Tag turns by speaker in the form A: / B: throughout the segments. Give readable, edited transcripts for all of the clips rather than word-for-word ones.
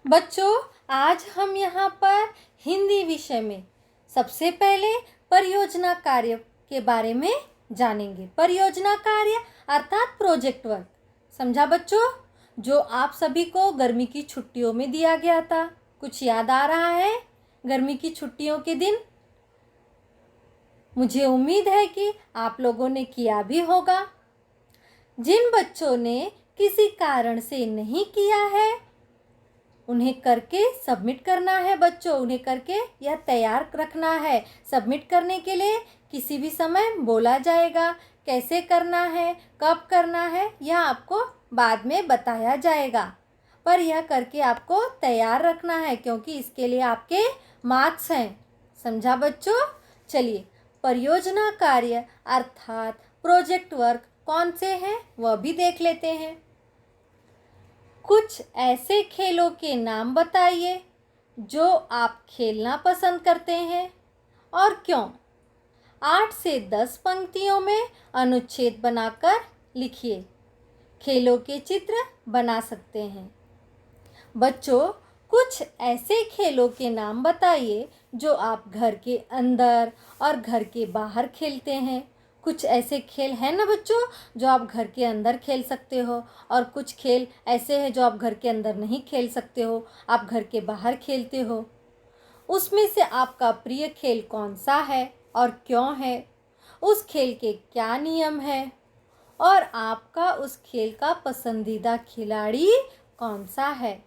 A: बच्चों, आज हम यहाँ पर हिंदी विषय में सबसे पहले परियोजना कार्य के बारे में जानेंगे। परियोजना कार्य अर्थात प्रोजेक्ट वर्क। समझा बच्चों? जो आप सभी को गर्मी की छुट्टियों में दिया गया था। कुछ याद आ रहा है गर्मी की छुट्टियों के दिन? मुझे उम्मीद है कि आप लोगों ने किया भी होगा। जिन बच्चों ने किसी कारण से नहीं किया है, उन्हें करके सबमिट करना है बच्चों। उन्हें करके यह तैयार रखना है। सबमिट करने के लिए किसी भी समय बोला जाएगा। कैसे करना है, कब करना है, यह आपको बाद में बताया जाएगा। पर यह करके आपको तैयार रखना है, क्योंकि इसके लिए आपके मार्क्स हैं। समझा बच्चों? चलिए, परियोजना कार्य अर्थात प्रोजेक्ट वर्क कौन से हैं वह भी देख लेते हैं। कुछ ऐसे खेलों के नाम बताइए जो आप खेलना पसंद करते हैं और क्यों। 8 से 10 पंक्तियों में अनुच्छेद बनाकर लिखिए। खेलों के चित्र बना सकते हैं। बच्चों, कुछ ऐसे खेलों के नाम बताइए जो आप घर के अंदर और घर के बाहर खेलते हैं। कुछ ऐसे खेल हैं ना बच्चों जो आप घर के अंदर खेल सकते हो, और कुछ खेल ऐसे हैं जो आप घर के अंदर नहीं खेल सकते हो, आप घर के बाहर खेलते हो। उसमें से आपका प्रिय खेल कौन सा है और क्यों है? उस खेल के क्या नियम है और आपका उस खेल का पसंदीदा खिलाड़ी कौन सा है?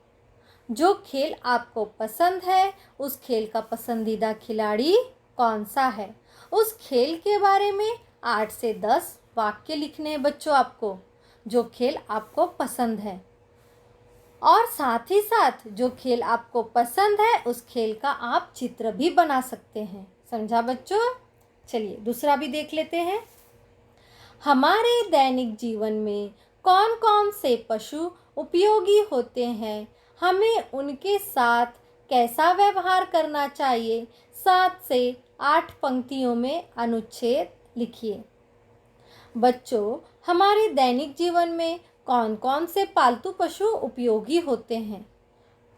A: जो खेल आपको पसंद है, उस खेल का पसंदीदा खिलाड़ी कौन सा है? उस खेल के बारे में 8 से 10 वाक्य लिखने हैं बच्चों आपको, जो खेल आपको पसंद है। और साथ ही साथ जो खेल आपको पसंद है, उस खेल का आप चित्र भी बना सकते हैं। समझा बच्चों? चलिए, दूसरा भी देख लेते हैं। हमारे दैनिक जीवन में कौन कौन से पशु उपयोगी होते हैं? हमें उनके साथ कैसा व्यवहार करना चाहिए? 7 से 8 पंक्तियों में अनुच्छेद लिखिए। बच्चों, हमारे दैनिक जीवन में कौन कौन से पालतू पशु उपयोगी होते हैं?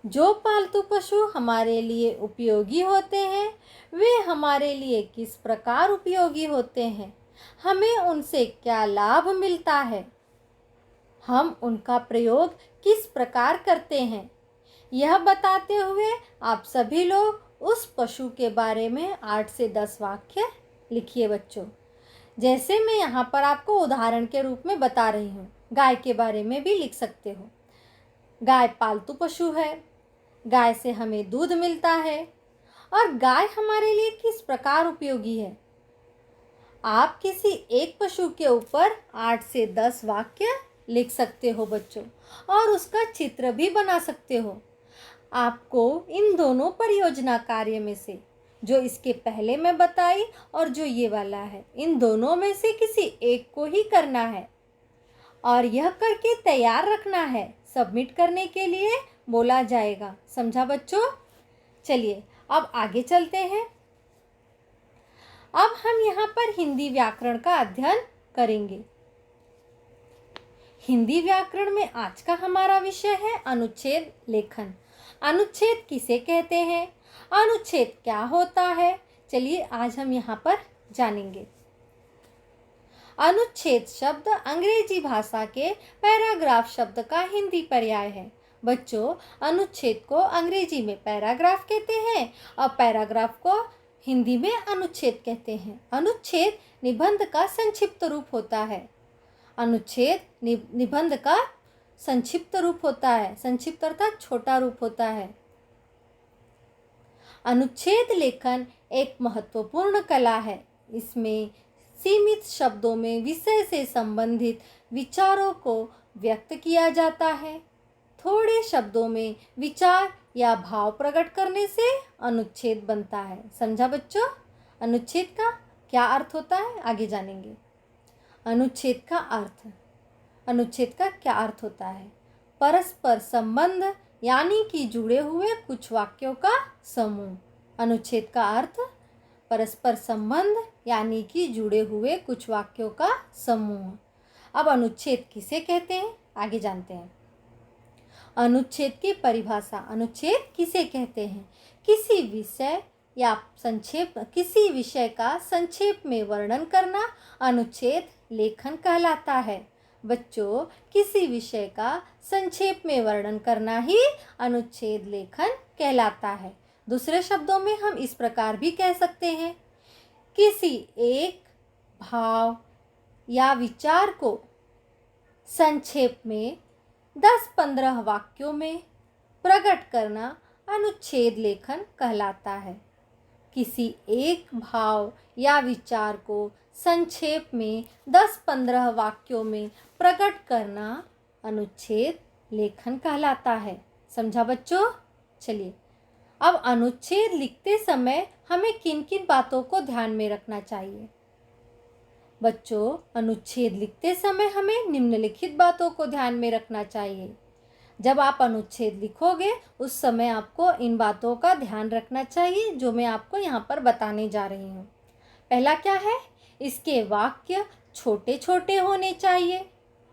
A: जो पालतू पशु हमारे लिए उपयोगी होते हैं, वे हमारे लिए किस प्रकार उपयोगी होते हैं? हमें उनसे क्या लाभ मिलता है? हम उनका प्रयोग किस प्रकार करते हैं? यह बताते हुए आप सभी लोग उस पशु के बारे में 8 से 10 वाक्य लिखिए बच्चों। जैसे मैं यहाँ पर आपको उदाहरण के रूप में बता रही हूँ, गाय के बारे में भी लिख सकते हो। गाय पालतू पशु है, गाय से हमें दूध मिलता है, और गाय हमारे लिए किस प्रकार उपयोगी है। आप किसी एक पशु के ऊपर 8 से 10 वाक्य लिख सकते हो बच्चों, और उसका चित्र भी बना सकते हो। आपको इन दोनों परियोजना कार्य में से, जो इसके पहले मैं बताई और जो ये वाला है, इन दोनों में से किसी एक को ही करना है और यह करके तैयार रखना है। सबमिट करने के लिए बोला जाएगा। समझा बच्चों? चलिए, अब आगे चलते हैं। अब हम यहाँ पर हिंदी व्याकरण का अध्ययन करेंगे। हिंदी व्याकरण में आज का हमारा विषय है अनुच्छेद लेखन। अनुच्छेद किसे कहते हैं? अनुच्छेद क्या होता है? चलिए, आज हम यहाँ पर जानेंगे। अनुच्छेद शब्द अंग्रेजी भाषा के पैराग्राफ शब्द का हिंदी पर्याय है। बच्चों, अनुच्छेद को अंग्रेजी में पैराग्राफ कहते हैं और पैराग्राफ को हिंदी में अनुच्छेद कहते हैं। अनुच्छेद निबंध का संक्षिप्त रूप होता है। अनुच्छेद निबंध का संक्षिप्त रूप होता है। संक्षिप्त अर्थात छोटा रूप होता है। अनुच्छेद लेखन एक महत्वपूर्ण कला है। इसमें सीमित शब्दों में विषय से संबंधित विचारों को व्यक्त किया जाता है। थोड़े शब्दों में विचार या भाव प्रकट करने से अनुच्छेद बनता है। समझा बच्चों? अनुच्छेद का क्या अर्थ होता है, आगे जानेंगे। अनुच्छेद का अर्थ, अनुच्छेद का क्या अर्थ होता है? परस्पर संबंध यानी कि जुड़े हुए कुछ वाक्यों का समूह। अनुच्छेद का अर्थ परस्पर संबंध यानी कि जुड़े हुए कुछ वाक्यों का समूह। अब अनुच्छेद किसे कहते हैं, आगे जानते हैं। अनुच्छेद की परिभाषा। अनुच्छेद किसे कहते हैं? किसी विषय का संक्षेप में वर्णन करना अनुच्छेद लेखन कहलाता है। बच्चों, किसी विषय का संक्षेप में वर्णन करना ही अनुच्छेद लेखन कहलाता है। दूसरे शब्दों में हम इस प्रकार भी कह सकते हैं, किसी एक भाव या विचार को संक्षेप में 10-15 वाक्यों में प्रकट करना अनुच्छेद लेखन कहलाता है। किसी एक भाव या विचार को संक्षेप में 10-15 वाक्यों में प्रकट करना अनुच्छेद लेखन कहलाता है। समझा बच्चों? चलिए, अब अनुच्छेद लिखते समय हमें किन किन बातों को ध्यान में रखना चाहिए? बच्चों, अनुच्छेद लिखते समय हमें निम्नलिखित बातों को ध्यान में रखना चाहिए। जब आप अनुच्छेद लिखोगे उस समय आपको इन बातों का ध्यान रखना चाहिए जो मैं आपको यहाँ पर बताने जा रही हूँ। पहला क्या है? इसके वाक्य छोटे छोटे होने चाहिए।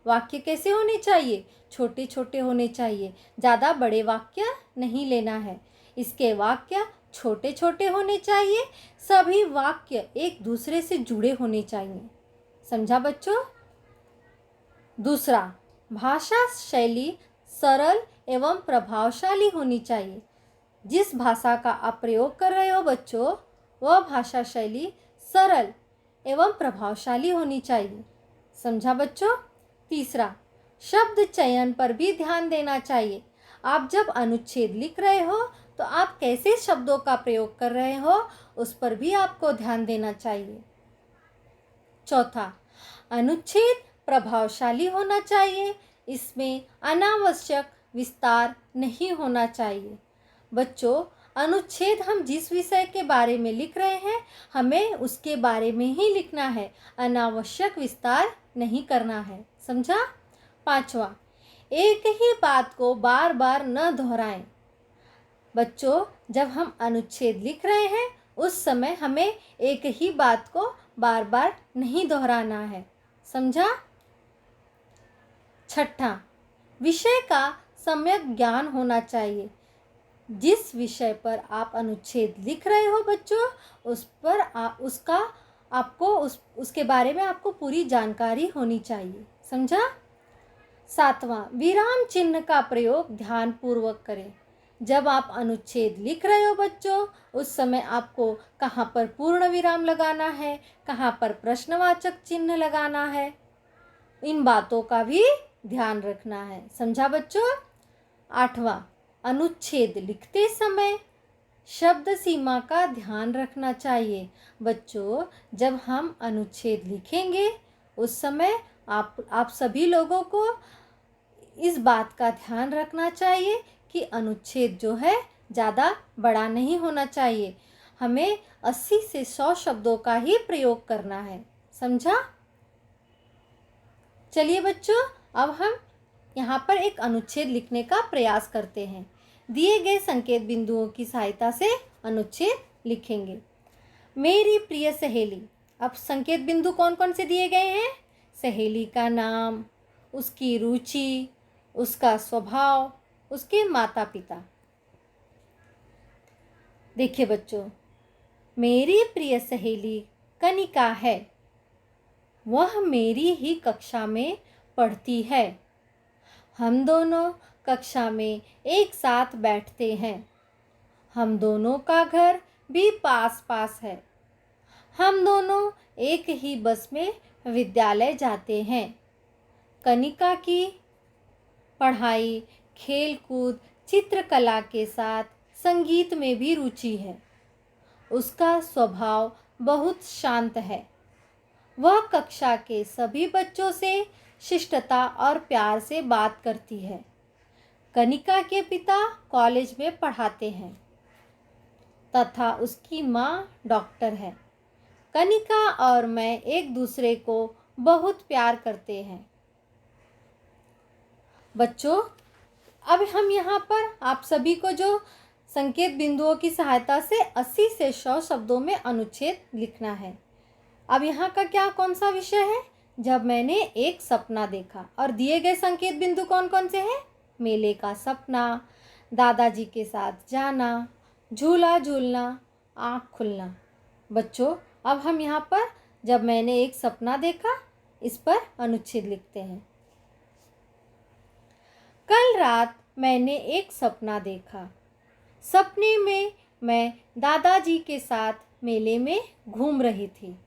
A: वाक्य कैसे होने चाहिए? छोटे छोटे होने चाहिए। ज़्यादा बड़े वाक्य नहीं लेना है। इसके वाक्य छोटे छोटे होने चाहिए। सभी वाक्य एक दूसरे से जुड़े होने चाहिए। समझा बच्चों? दूसरा, भाषा शैली सरल एवं प्रभावशाली होनी चाहिए। जिस भाषा का आप प्रयोग कर रहे हो बच्चों, वह भाषा शैली सरल एवं प्रभावशाली होनी चाहिए। समझा बच्चों? तीसरा, शब्द चयन पर भी ध्यान देना चाहिए। आप जब अनुच्छेद लिख रहे हो तो आप कैसे शब्दों का प्रयोग कर रहे हो उस पर भी आपको ध्यान देना चाहिए। चौथा, अनुच्छेद प्रभावशाली होना चाहिए। इसमें अनावश्यक विस्तार नहीं होना चाहिए। बच्चों, अनुच्छेद हम जिस विषय के बारे में लिख रहे हैं हमें उसके बारे में ही लिखना है, अनावश्यक विस्तार नहीं करना है। समझा? पांचवा, एक ही बात को बार बार न दोहराएं। बच्चों, जब हम अनुच्छेद लिख रहे हैं उस समय हमें एक ही बात को बार बार नहीं दोहराना है। समझा? छठा, विषय का सम्यक ज्ञान होना चाहिए। जिस विषय पर आप अनुच्छेद लिख रहे हो बच्चों, उस पर उसके बारे में आपको पूरी जानकारी होनी चाहिए। समझा? सातवां, विराम चिन्ह का प्रयोग ध्यानपूर्वक करें। जब आप अनुच्छेद लिख रहे हो बच्चों, उस समय आपको कहाँ पर पूर्ण विराम लगाना है, कहाँ पर प्रश्नवाचक चिन्ह लगाना है, इन बातों का भी ध्यान रखना है। समझा बच्चों? आठवां, अनुच्छेद लिखते समय शब्द सीमा का ध्यान रखना चाहिए। बच्चों, जब हम अनुच्छेद लिखेंगे उस समय आप सभी लोगों को इस बात का ध्यान रखना चाहिए कि अनुच्छेद जो है ज़्यादा बड़ा नहीं होना चाहिए। हमें 80 से 100 शब्दों का ही प्रयोग करना है। समझा? चलिए बच्चों, अब हम यहाँ पर एक अनुच्छेद लिखने का प्रयास करते हैं। दिए गए संकेत बिंदुओं की सहायता से अनुच्छेद लिखेंगे। मेरी प्रिय सहेली। अब संकेत बिंदु कौन कौन से दिए गए हैं? सहेली का नाम, उसकी रुचि, उसका स्वभाव, उसके माता पिता। देखिए बच्चों, मेरी प्रिय सहेली कनिका है। वह मेरी ही कक्षा में पढ़ती है। हम दोनों कक्षा में एक साथ बैठते हैं। हम दोनों का घर भी पास पास है। हम दोनों एक ही बस में विद्यालय जाते हैं। कनिका की पढ़ाई, खेलकूद, चित्रकला के साथ संगीत में भी रुचि है। उसका स्वभाव बहुत शांत है। वह कक्षा के सभी बच्चों से शिष्टता और प्यार से बात करती है। कनिका के पिता कॉलेज में पढ़ाते हैं तथा उसकी माँ डॉक्टर है। कनिका और मैं एक दूसरे को बहुत प्यार करते हैं। बच्चों, अब हम यहाँ पर आप सभी को जो संकेत बिंदुओं की सहायता से 80 से 100 शब्दों में अनुच्छेद लिखना है। अब यहाँ का क्या कौन सा विषय है? जब मैंने एक सपना देखा। और दिए गए संकेत बिंदु कौन कौन से हैं? मेले का सपना, दादाजी के साथ जाना, झूला झूलना, आँख खुलना। बच्चों, अब हम यहाँ पर जब मैंने एक सपना देखा इस पर अनुच्छेद लिखते हैं। कल रात मैंने एक सपना देखा। सपने में मैं दादाजी के साथ मेले में घूम रही थी।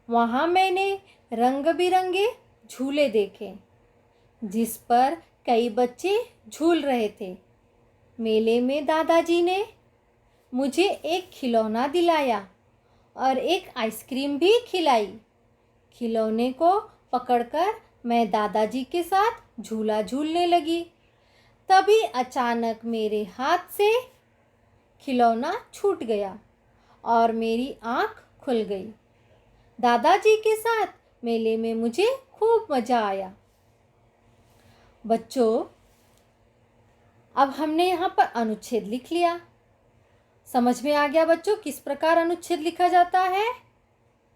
A: वहाँ मैंने रंग बिरंगे झूले देखे जिस पर कई बच्चे झूल रहे थे। मेले में दादाजी ने मुझे एक खिलौना दिलाया और एक आइसक्रीम भी खिलाई। खिलौने को पकड़कर मैं दादाजी के साथ झूला झूलने लगी। तभी अचानक मेरे हाथ से खिलौना छूट गया और मेरी आँख खुल गई। दादाजी के साथ मेले में मुझे खूब मज़ा आया। बच्चों, अब हमने यहाँ पर अनुच्छेद लिख लिया। समझ में आ गया बच्चों किस प्रकार अनुच्छेद लिखा जाता है?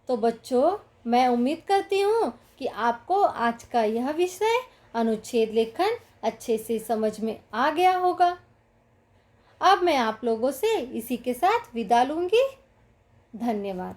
A: तो बच्चों, मैं उम्मीद करती हूँ कि आपको आज का यह विषय अनुच्छेद लेखन अच्छे से समझ में आ गया होगा। अब मैं आप लोगों से इसी के साथ विदा लूँगी। धन्यवाद।